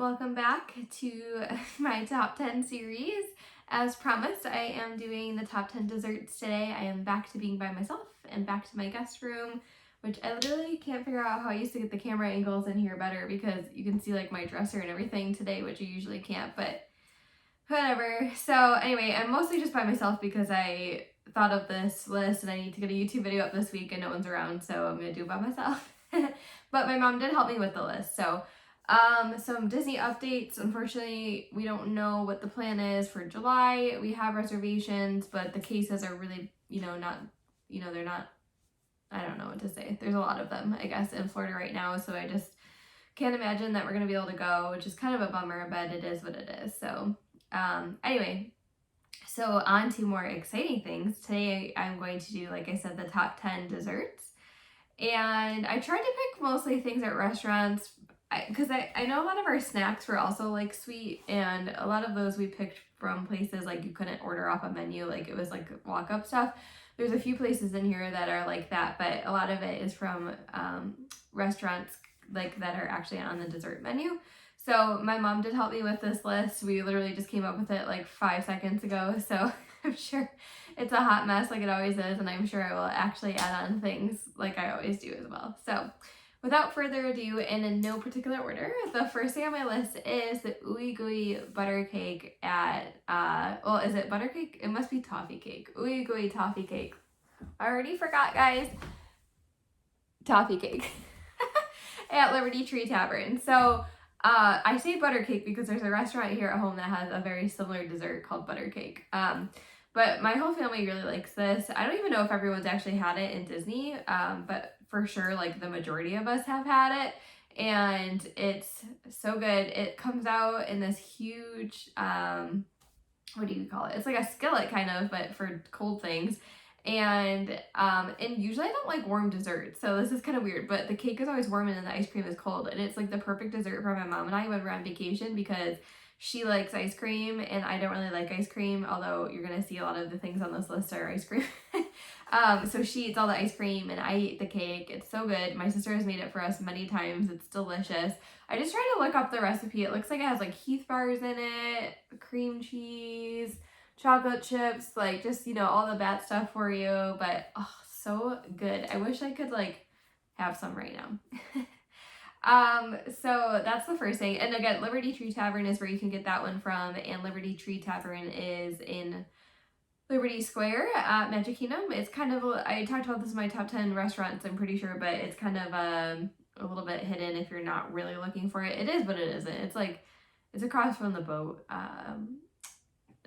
welcome back to my top 10 series. As promised, I am doing the top 10 desserts today. I am back to being by myself and back to my guest room, which I literally can't figure out how I used to get the camera angles in here better because you can see like my dresser and everything today, which you usually can't, but whatever. So anyway, I'm mostly just by myself because I thought of this list and I need to get a YouTube video up this week and no one's around, so I'm gonna do it by myself. But my mom did help me with the list. So some Disney updates. Unfortunately, we don't know what the plan is for July. We have reservations, but the cases are really, not, they're not, I don't know what to say. There's a lot of them, I guess, in Florida right now. So I just can't imagine that we're going to be able to go, which is kind of a bummer, but it is what it is. So anyway, so on to more exciting things. Today I'm going to do, like I said, the top 10 desserts. And I tried to pick mostly things at restaurants because I know a lot of our snacks were also like sweet, and a lot of those we picked from places like you couldn't order off a menu, like it was like walk up stuff. There's a few places in here that are like that, but a lot of it is from restaurants like that are actually on the dessert menu. So my mom did help me with this list. We literally just came up with it like 5 seconds ago, so I'm sure it's a hot mess like it always is, and I'm sure I will actually add on things like I always do as well. So without further ado, and in no particular order, the first thing on my list is the Ooey Gooey butter cake at, is it butter cake? It must be toffee cake. Ooey Gooey toffee cake. I already forgot, guys. Toffee cake at Liberty Tree Tavern. So I say butter cake because there's a restaurant here at home that has a very similar dessert called butter cake. But my whole family really likes this. I don't even know if everyone's actually had it in Disney, but for sure, like the majority of us have had it, and it's so good. It comes out in this huge, what do you call it? It's like a skillet kind of, but for cold things. And usually I don't like warm desserts, so this is kind of weird, but the cake is always warm and then the ice cream is cold, and it's like the perfect dessert for my mom and I when we're on vacation because she likes ice cream and I don't really like ice cream, although you're gonna see a lot of the things on this list are ice cream. So she eats all the ice cream and I eat the cake. It's so good. My sister has made it for us many times. It's delicious. I just tried to look up the recipe. It looks like it has like Heath bars in it, cream cheese, chocolate chips, like just, all the bad stuff for you, but so good. I wish I could like have some right now. So that's the first thing. And again, Liberty Tree Tavern is where you can get that one from, and Liberty Tree Tavern is in Liberty Square at Magic Kingdom. It's kind of, I talked about this in my top 10 restaurants, I'm pretty sure, but it's kind of a little bit hidden if you're not really looking for it. It is, but it isn't. It's like, it's across from the boat,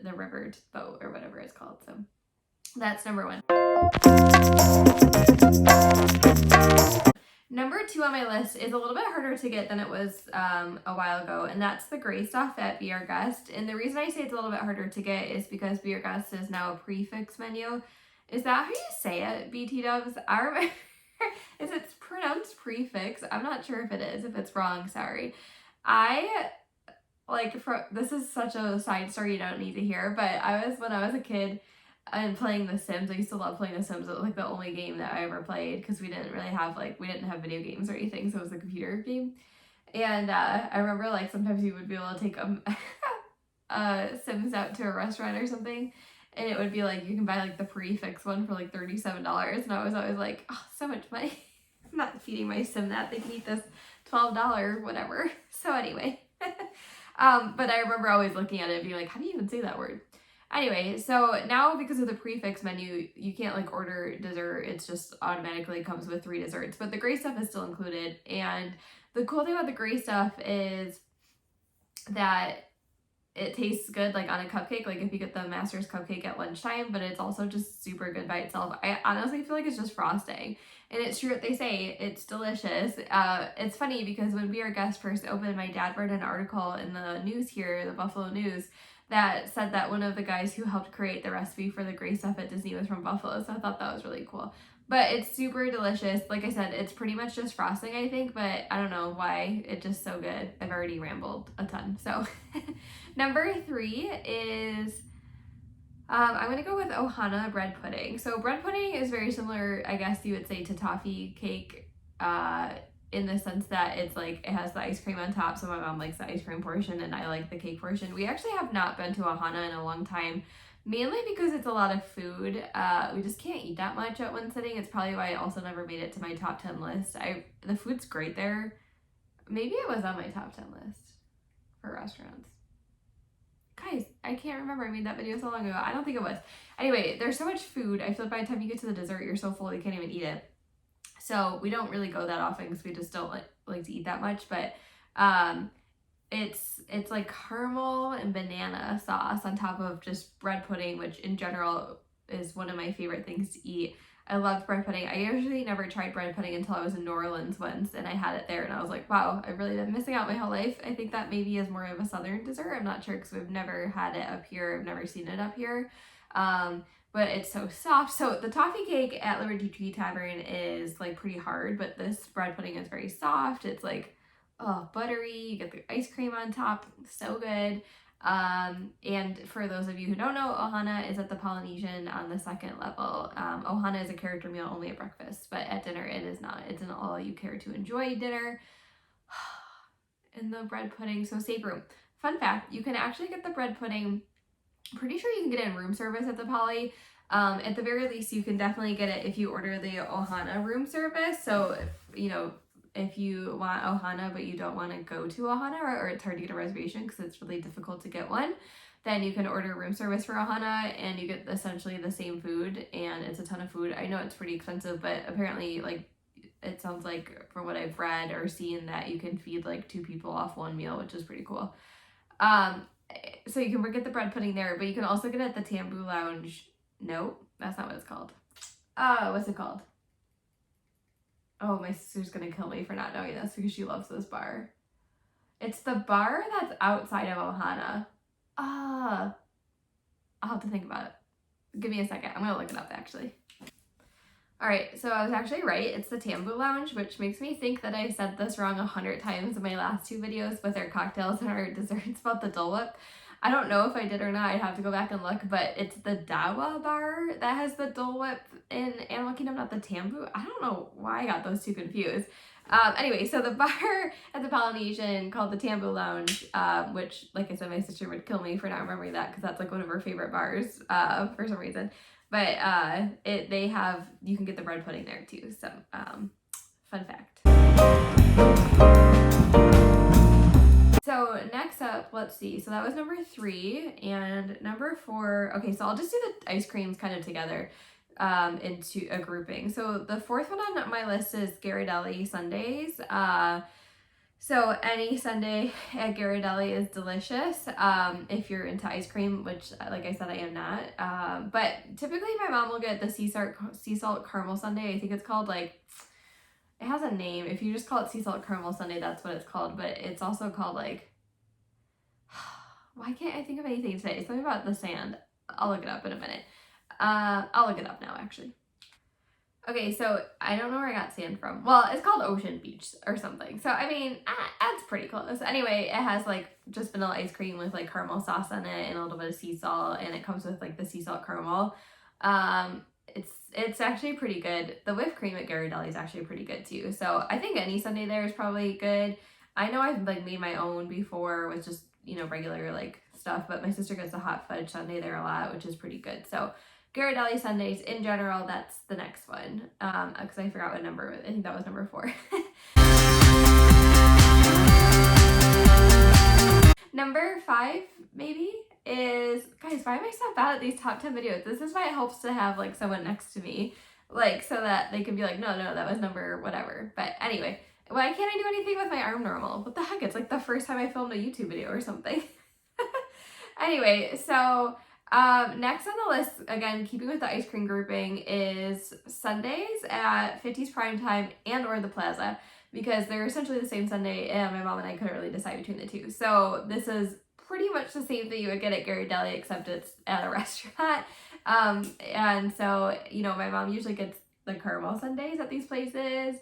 the river boat or whatever it's called. So that's number one. Number two on my list is a little bit harder to get than it was a while ago, and that's the gray stuff at Be Our Guest. And the reason I say it's a little bit harder to get is because Be Our Guest is now a prefix menu. Is that how you say it, BT Dubs? I remember it's pronounced prefix. I'm not sure if it is. If it's wrong, sorry. This is such a side story you don't need to hear, but when I was a kid and playing The Sims, I used to love playing The Sims. It was like the only game that I ever played because we didn't have video games or anything, so it was a computer game. And I remember like sometimes you would be able to take Sims out to a restaurant or something, and it would be like you can buy like the prefix one for like $37, and I was always like, oh, so much money. I'm not feeding my Sim that. They can eat this $12 whatever. So anyway. But I remember always looking at it and being like, how do you even say that word? Anyway, so now because of the prefix menu, you can't like order dessert. It's just automatically comes with 3 desserts, but the gray stuff is still included. And the cool thing about the gray stuff is that it tastes good like on a cupcake, like if you get the Master's cupcake at lunchtime, but it's also just super good by itself. I honestly feel like it's just frosting, and it's true what they say, it's delicious. It's funny because when Be Our Guest first opened, my dad read an article in the news here, the Buffalo News, that said that one of the guys who helped create the recipe for the gray stuff at Disney was from Buffalo, so I thought that was really cool. But it's super delicious. Like I said, it's pretty much just frosting, I think, but I don't know why. It's just so good. I've already rambled a ton. So number 3 is, I'm going to go with Ohana bread pudding. So bread pudding is very similar, I guess you would say, to toffee cake. in the sense that it's like it has the ice cream on top, so my mom likes the ice cream portion and I like the cake portion. We actually have not been to Ohana in a long time, mainly because it's a lot of food. We just can't eat that much at one sitting. It's probably why I also never made it to my top 10 list. The food's great there. Maybe it was on my top 10 list for restaurants. Guys, I can't remember. I made that video so long ago. I don't think it was. Anyway, there's so much food. I feel like by the time you get to the dessert, you're so full you can't even eat it. So we don't really go that often because we just don't like to eat that much. But it's like caramel and banana sauce on top of just bread pudding, which in general is one of my favorite things to eat. I love bread pudding. I usually never tried bread pudding until I was in New Orleans once and I had it there and I was like, wow, I've really been missing out my whole life. I think that maybe is more of a southern dessert. I'm not sure because we've never had it up here. I've never seen it up here. But it's so soft. So the toffee cake at Liberty Tree Tavern is like pretty hard, but this bread pudding is very soft. It's like, oh, buttery. You get the ice cream on top. So good. And for those of you who don't know, Ohana is at the Polynesian on the second level. Ohana is a character meal only at breakfast, but at dinner it is not. It's an all you care to enjoy dinner. And the bread pudding, so save room. Fun fact, you can actually get the bread pudding, I'm pretty sure you can get it in room service at the Poly. At the very least, you can definitely get it if you order the Ohana room service. So, if you want Ohana but you don't want to go to Ohana or it's hard to get a reservation because it's really difficult to get one, then you can order room service for Ohana and you get essentially the same food and it's a ton of food. I know it's pretty expensive, but apparently like it sounds like from what I've read or seen that you can feed like 2 people off one meal, which is pretty cool. So you can get the bread pudding there, but you can also get it at the Tambu Lounge. Nope, that's not what it's called. What's it called? Oh, my sister's gonna kill me for not knowing this because she loves this bar. It's the bar that's outside of Ohana. I'll have to think about it. Give me a second. I'm gonna look it up actually. All right, so I was actually right. It's the Tambu Lounge, which makes me think that I said this wrong 100 times in my last 2 videos with our cocktails and our desserts about the Dole Whip. I don't know if I did or not. I'd have to go back and look, but it's the Dawa bar that has the Dole Whip in Animal Kingdom, not the Tambu. I don't know why I got those 2 confused. Anyway, so the bar at the Polynesian called the Tambu Lounge, which, like I said, my sister would kill me for not remembering that because that's like one of her favorite bars for some reason. But you can get the bread pudding there too. So, fun fact. So next up, let's see. So that was number 3 and number 4. Okay, so I'll just do the ice creams kind of together into a grouping. So the 4th one on my list is Ghirardelli sundaes. So any sundae at Ghirardelli is delicious if you're into ice cream, which, like I said, I am not. But typically my mom will get the sea salt caramel sundae. I think it's called like, it has a name. If you just call it sea salt caramel sundae, that's what it's called. But it's also called like, why can't I think of anything today? Something about the sand. I'll look it up in a minute. I'll look it up now, actually. Okay, so I don't know where I got sand from. Well, it's called Ocean Beach or something. So, I mean, that's pretty close. Anyway, it has like just vanilla ice cream with like caramel sauce on it and a little bit of sea salt, and it comes with like the sea salt caramel. It's actually pretty good. The whipped cream at Ghirardelli is actually pretty good too. So I think any sundae there is probably good. I know I've like made my own before with just, regular like stuff, but my sister gets a hot fudge sundae there a lot, which is pretty good. So Ghirardelli sundaes in general, that's the next one. Because I forgot what number, I think that was number 4. Number 5, maybe, is, guys, why am I so bad at these top 10 videos? This is why it helps to have like someone next to me, like so that they can be like, no, that was number whatever. But anyway, why can't I do anything with my arm normal? What the heck? It's like the first time I filmed a YouTube video or something. Anyway, so next on the list, again, keeping with the ice cream grouping, is sundaes at 50's Prime Time and or the Plaza, because they're essentially the same sundae and my mom and I couldn't really decide between the 2. So this is pretty much the same thing you would get at Ghirardelli, except it's at a restaurant. And so, my mom usually gets the caramel sundaes at these places,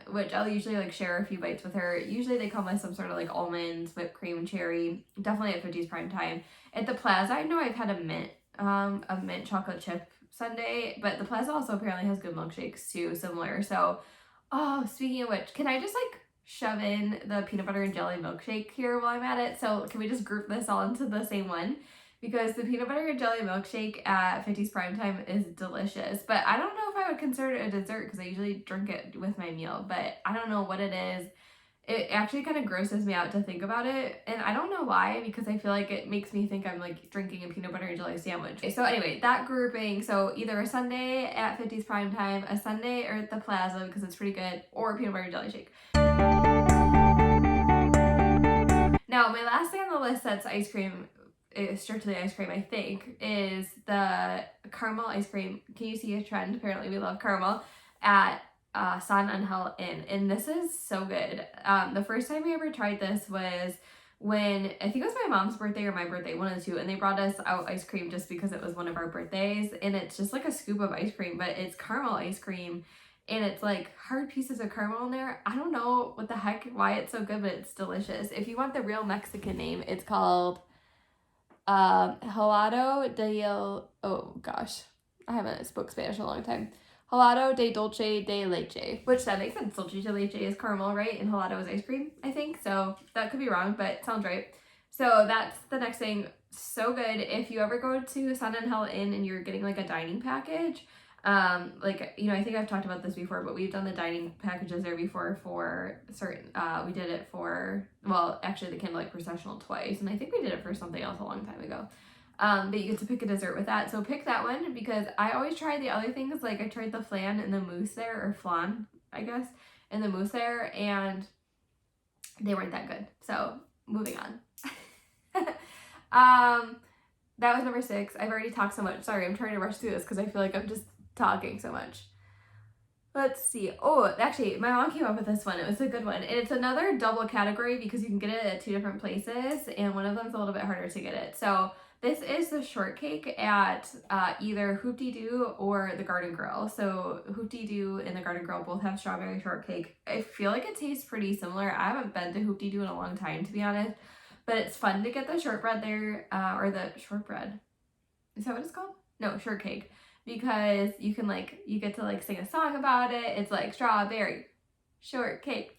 which I'll usually like share a few bites with her. Usually they come with some sort of like almonds, whipped cream, cherry, definitely at 50's Prime Time. At the Plaza, I know I've had a mint chocolate chip sundae, but the Plaza also apparently has good milkshakes too, similar. So Oh, speaking of which, can I just like shove in the peanut butter and jelly milkshake here while I'm at it? So can we just group this all into the same one? Because the peanut butter and jelly milkshake at 50's Prime Time is delicious. But I don't know if I would consider it a dessert because I usually drink it with my meal. But I don't know what it is. It actually kind of grosses me out to think about it. And I don't know why, because I feel like it makes me think I'm like drinking a peanut butter and jelly sandwich. So anyway, that grouping, so either a sundae at 50's Prime Time, a sundae or at the Plaza because it's pretty good, or a peanut butter and jelly shake. Now, my last thing on the list that's ice cream, is strictly ice cream, I think, is the caramel ice cream. Can you see a trend? Apparently we love caramel at San Angel Inn, and this is so good. The first time we ever tried this was when, I think it was my mom's birthday or my birthday, one of the two, and they brought us out ice cream just because it was one of our birthdays, and it's just like a scoop of ice cream, but it's caramel ice cream, and it's like hard pieces of caramel in there. I don't know what the heck, why it's so good, but it's delicious. If you want the real Mexican name, it's called Helado del, oh gosh, I haven't spoke Spanish in a long time. Helado de dulce de leche, which that makes sense. Dulce de leche is caramel, right? And helado is ice cream, I think. So that could be wrong, but it sounds right. So that's the next thing. So good. If you ever go to San Angel Inn and you're getting like a dining package, like, you know, I think I've talked about this before, but we've done the dining packages there before for certain, we did it for, well, actually the candlelight processional twice, and I think we did it for something else a long time ago. But you get to pick a dessert with that. So pick that one, because I always try the other things. Like I tried the flan and the mousse there, or flan, I guess, and the mousse there, and they weren't that good. So moving on. That was number 6. I've already talked so much. Sorry, I'm trying to rush through this because I feel like I'm just talking so much. Let's see. Oh, actually, my mom came up with this one. It was a good one. And it's another double category because you can get it at 2 different places, and one of them's a little bit harder to get it. So this is the shortcake at either Hoop-Dee-Doo or the Garden Grill. So Hoop-Dee-Doo and the Garden Grill both have strawberry shortcake. I feel like it tastes pretty similar. I haven't been to Hoop-Dee-Doo in a long time, to be honest. But it's fun to get the shortbread there, or the shortbread. Is that what it's called? No, shortcake. Because you can like, you get to like sing a song about it. It's like strawberry shortcake.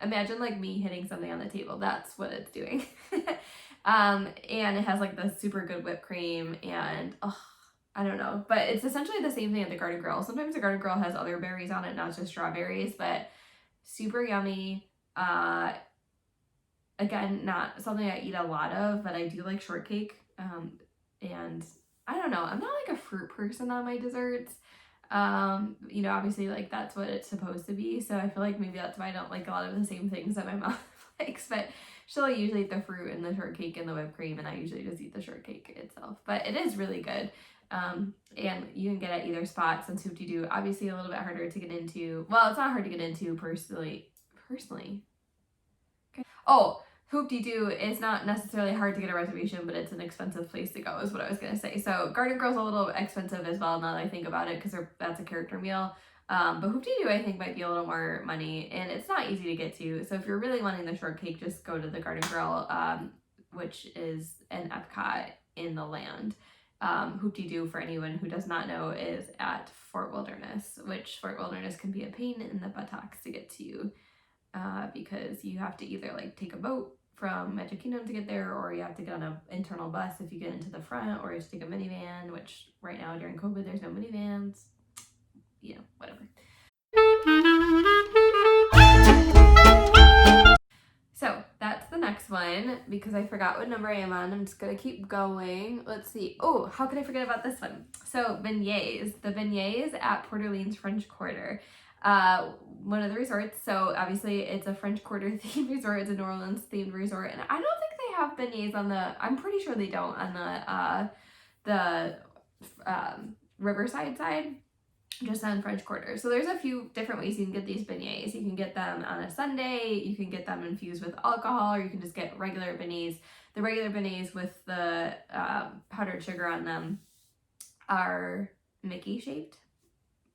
Imagine like me hitting something on the table. That's what it's doing. And it has like the super good whipped cream, and I don't know, but it's essentially the same thing at the Garden Grill. Sometimes the Garden Grill has other berries on it, not just strawberries, but super yummy. Again, not something I eat a lot of, but I do like shortcake. And I don't know, I'm not like a fruit person on my desserts. You know, obviously like that's what it's supposed to be. So I feel like maybe that's why I don't like a lot of the same things that my mom likes, but she'll usually eat the fruit and the shortcake and the whipped cream, and I usually just eat the shortcake itself. But it is really good. And you can get it at either spot, since Hoop-Dee-Doo, obviously a little bit harder to get into. Well, it's not hard to get into personally. Oh, Hoop-Dee-Doo is not necessarily hard to get a reservation, but it's an expensive place to go, is what I was going to say. So Garden Grill's a little expensive as well, now that I think about it, because that's a character meal. But Hoop-Dee-Doo, I think, might be a little more money, and it's not easy to get to. So if you're really wanting the shortcake, just go to the Garden Grill, which is an Epcot in the land. Hoop-Dee-Doo, for anyone who does not know, is at Fort Wilderness, which Fort Wilderness can be a pain in the buttocks to get to, because you have to either like take a boat from Magic Kingdom to get there, or you have to get on an internal bus if you get into the front, or you have to take a minivan, which right now during COVID there's no minivans. You know, whatever. So that's the next one, because I forgot what number I am on. I'm just gonna keep going. Let's see. Oh, how could I forget about this one? So beignets. The beignets at Port Orleans French Quarter. One of the resorts. So obviously it's a French Quarter themed resort. It's a New Orleans themed resort, and I don't think they have beignets on the. I'm pretty sure they don't on the Riverside side. Just on French Quarter. So there's a few different ways you can get these beignets. You can get them on a sundae, you can get them infused with alcohol, or you can just get regular beignets. The regular beignets with the powdered sugar on them are Mickey shaped,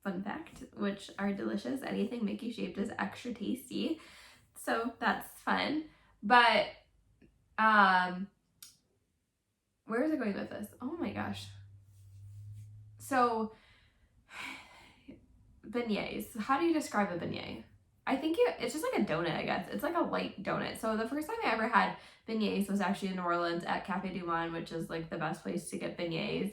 fun fact, which are delicious. Anything Mickey shaped is extra tasty. So that's fun. But where is it going with this? Oh my gosh. So beignets. How do you describe a beignet? I think it's just like a donut, I guess. It's like a light donut. So the first time I ever had beignets was actually in New Orleans at Cafe Du Monde, which is like the best place to get beignets.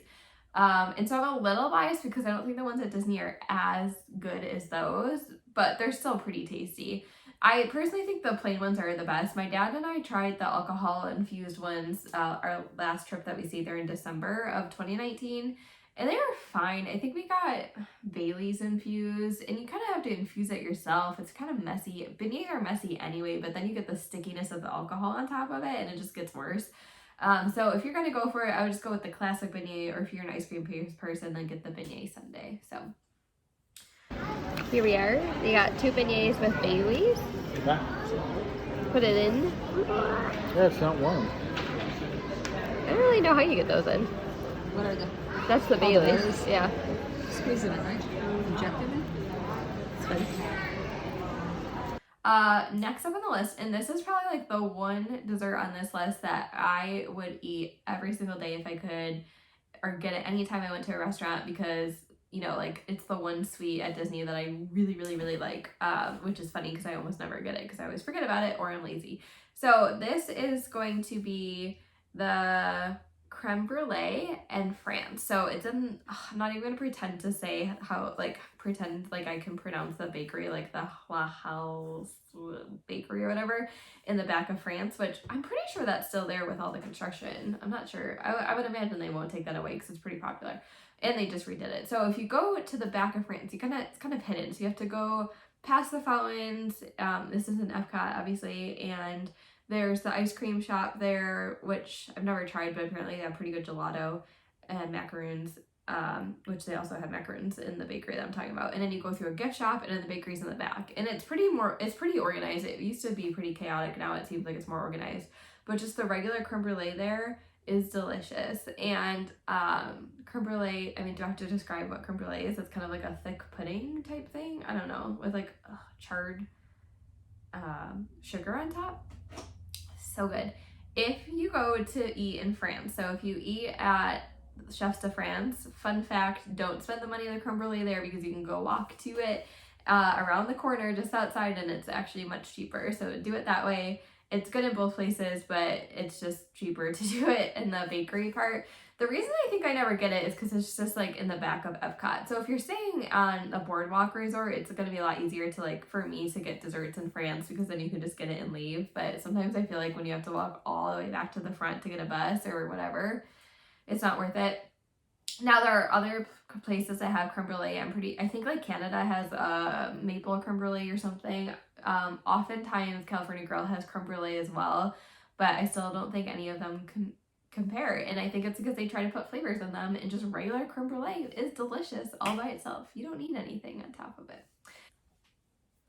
And so I'm a little biased because I don't think the ones at Disney are as good as those, but they're still pretty tasty. I personally think the plain ones are the best. My dad and I tried the alcohol infused ones our last trip that we stayed there in December of 2019, and they were fine. I think we got Bailey's infused, and you kind of have to infuse it yourself. It's kind of messy. Beignets are messy anyway, but then you get the stickiness of the alcohol on top of it, and it just gets worse. So if you're gonna go for it, I would just go with the classic beignet, or if you're an ice cream person, then get the beignet sundae. So here we are. We got 2 beignets with Bailey's. Okay. Put it in. Yeah, it's not warm. I don't really know how you get those in. What are the? That's the Bailey's. those? Yeah. Squeeze it in, right? Inject it in? It's fun. Next up on the list, and this is probably like the one dessert on this list that I would eat every single day if I could, or get it anytime I went to a restaurant, because you know, like, it's the one sweet at Disney that I really, really, really like, which is funny because I almost never get it because I always forget about it or I'm lazy. So this is going to be the creme brulee in France. So it's in, I'm not even gonna pretend to say how, like, pretend like I can pronounce the bakery, like the La House bakery or whatever, in the back of France, which I'm pretty sure that's still there with all the construction. I'm not sure. I would imagine they won't take that away because it's pretty popular. And they just redid it. So if you go to the back of France, it's kind of hidden. So you have to go past the fountains. This is in Epcot, obviously, and there's the ice cream shop there, which I've never tried, but apparently they have pretty good gelato and macaroons, which they also have macaroons in the bakery that I'm talking about. And then you go through a gift shop, and then the bakery's in the back. And it's pretty organized. It used to be pretty chaotic. Now it seems like it's more organized. But just the regular creme brulee there is delicious. And creme brulee, I mean, do I have to describe what creme brulee is? It's kind of like a thick pudding type thing. I don't know, with like charred sugar on top. So good. If you go to eat in France, so if you eat at Chefs de France, fun fact, don't spend the money on the creme brulee there because you can go walk to it around the corner just outside, and it's actually much cheaper. So do it that way. It's good in both places, but it's just cheaper to do it in the bakery part. The reason I think I never get it is because it's just like in the back of Epcot. So if you're staying on a boardwalk resort, it's going to be a lot easier to, like, for me to get desserts in France, because then you can just get it and leave. But sometimes I feel like when you have to walk all the way back to the front to get a bus or whatever, it's not worth it. Now there are other places that have creme brulee. I think like Canada has a maple creme brulee or something. Oftentimes California Grill has creme brulee as well, but I still don't think any of them can compare. And I think it's because they try to put flavors in them, and just regular creme brulee is delicious all by itself. You don't need anything on top of it.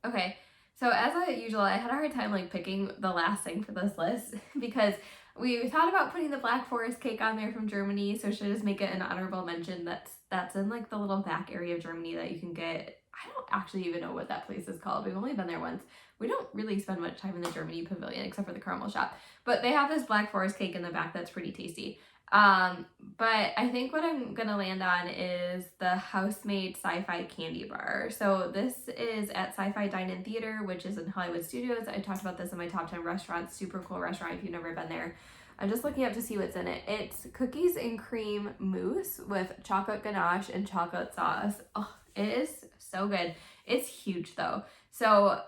Okay, so as usual, I had a hard time like picking the last thing for this list because we thought about putting the Black Forest cake on there from Germany, so should I just make it an honorable mention that's in like the little back area of Germany that you can get. I don't actually even know what that place is called. We've only been there once. We don't really spend much time in the Germany pavilion except for the caramel shop, but they have this Black Forest cake in the back that's pretty tasty. But I think what I'm gonna land on is the House-Made Sci-Fi Candy Bar. So this is at Sci-Fi Dine-In Theater, which is in Hollywood Studios. I talked about this in my top 10 restaurants. Super cool restaurant if you've never been there. I'm just looking up to see what's in it. It's cookies and cream mousse with chocolate ganache and chocolate sauce. Oh, it is so good. It's huge though. So,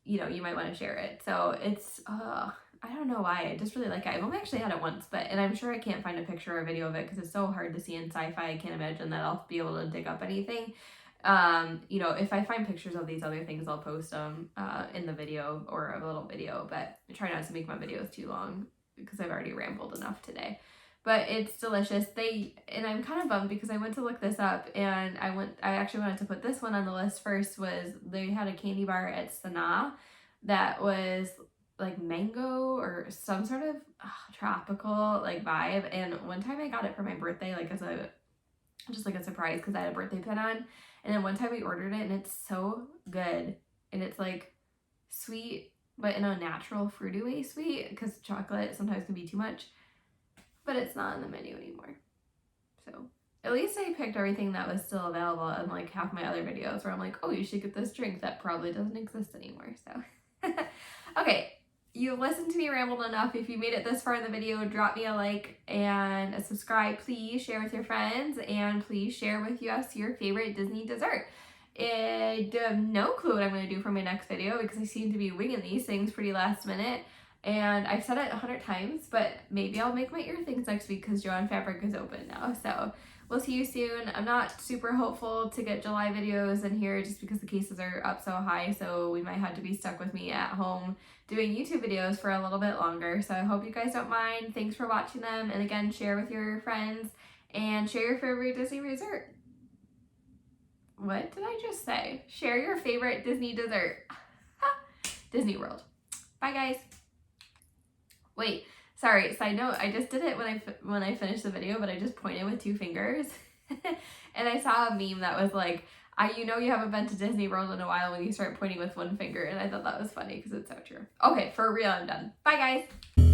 you know, you might want to share it. So it's, I don't know why. I just really like it. I've only actually had it once, and I'm sure I can't find a picture or a video of it because it's so hard to see in Sci-Fi. I can't imagine that I'll be able to dig up anything. You know, if I find pictures of these other things, I'll post them in the video or a little video, but I try not to make my videos too long because I've already rambled enough today. But it's delicious. And I'm kind of bummed because I went to look this up, and I actually wanted to put this one on the list first. Was they had a candy bar at Sanaa that was like mango or some sort of tropical like vibe, and one time I got it for my birthday, like as a surprise, because I had a birthday pin on. And then one time we ordered it, and it's so good, and it's like sweet but in a natural fruity way sweet, because chocolate sometimes can be too much, but it's not on the menu anymore. So At least I picked everything that was still available in like half my other videos where I'm like, oh, you should get this drink that probably doesn't exist anymore. So, okay, you've listened to me rambled enough. If you made it this far in the video, drop me a like and a subscribe, please. Share with your friends, and please share with us your favorite Disney dessert. I have no clue what I'm going to do for my next video because I seem to be winging these things pretty last minute. And I've said it 100 times, but maybe I'll make my ear things next week because Joann Fabric is open now. So we'll see you soon. I'm not super hopeful to get July videos in here just because the cases are up so high. So we might have to be stuck with me at home doing YouTube videos for a little bit longer. So I hope you guys don't mind. Thanks for watching them. And again, share with your friends and share your favorite Disney dessert. What did I just say? Share your favorite Disney dessert. Disney World. Bye, guys. Wait, sorry, side note, I just did it when I finished the video, but I just pointed with 2 fingers. And I saw a meme that was like, you know you haven't been to Disney World in a while when you start pointing with 1 finger, and I thought that was funny because it's so true. Okay, for real, I'm done. Bye, guys.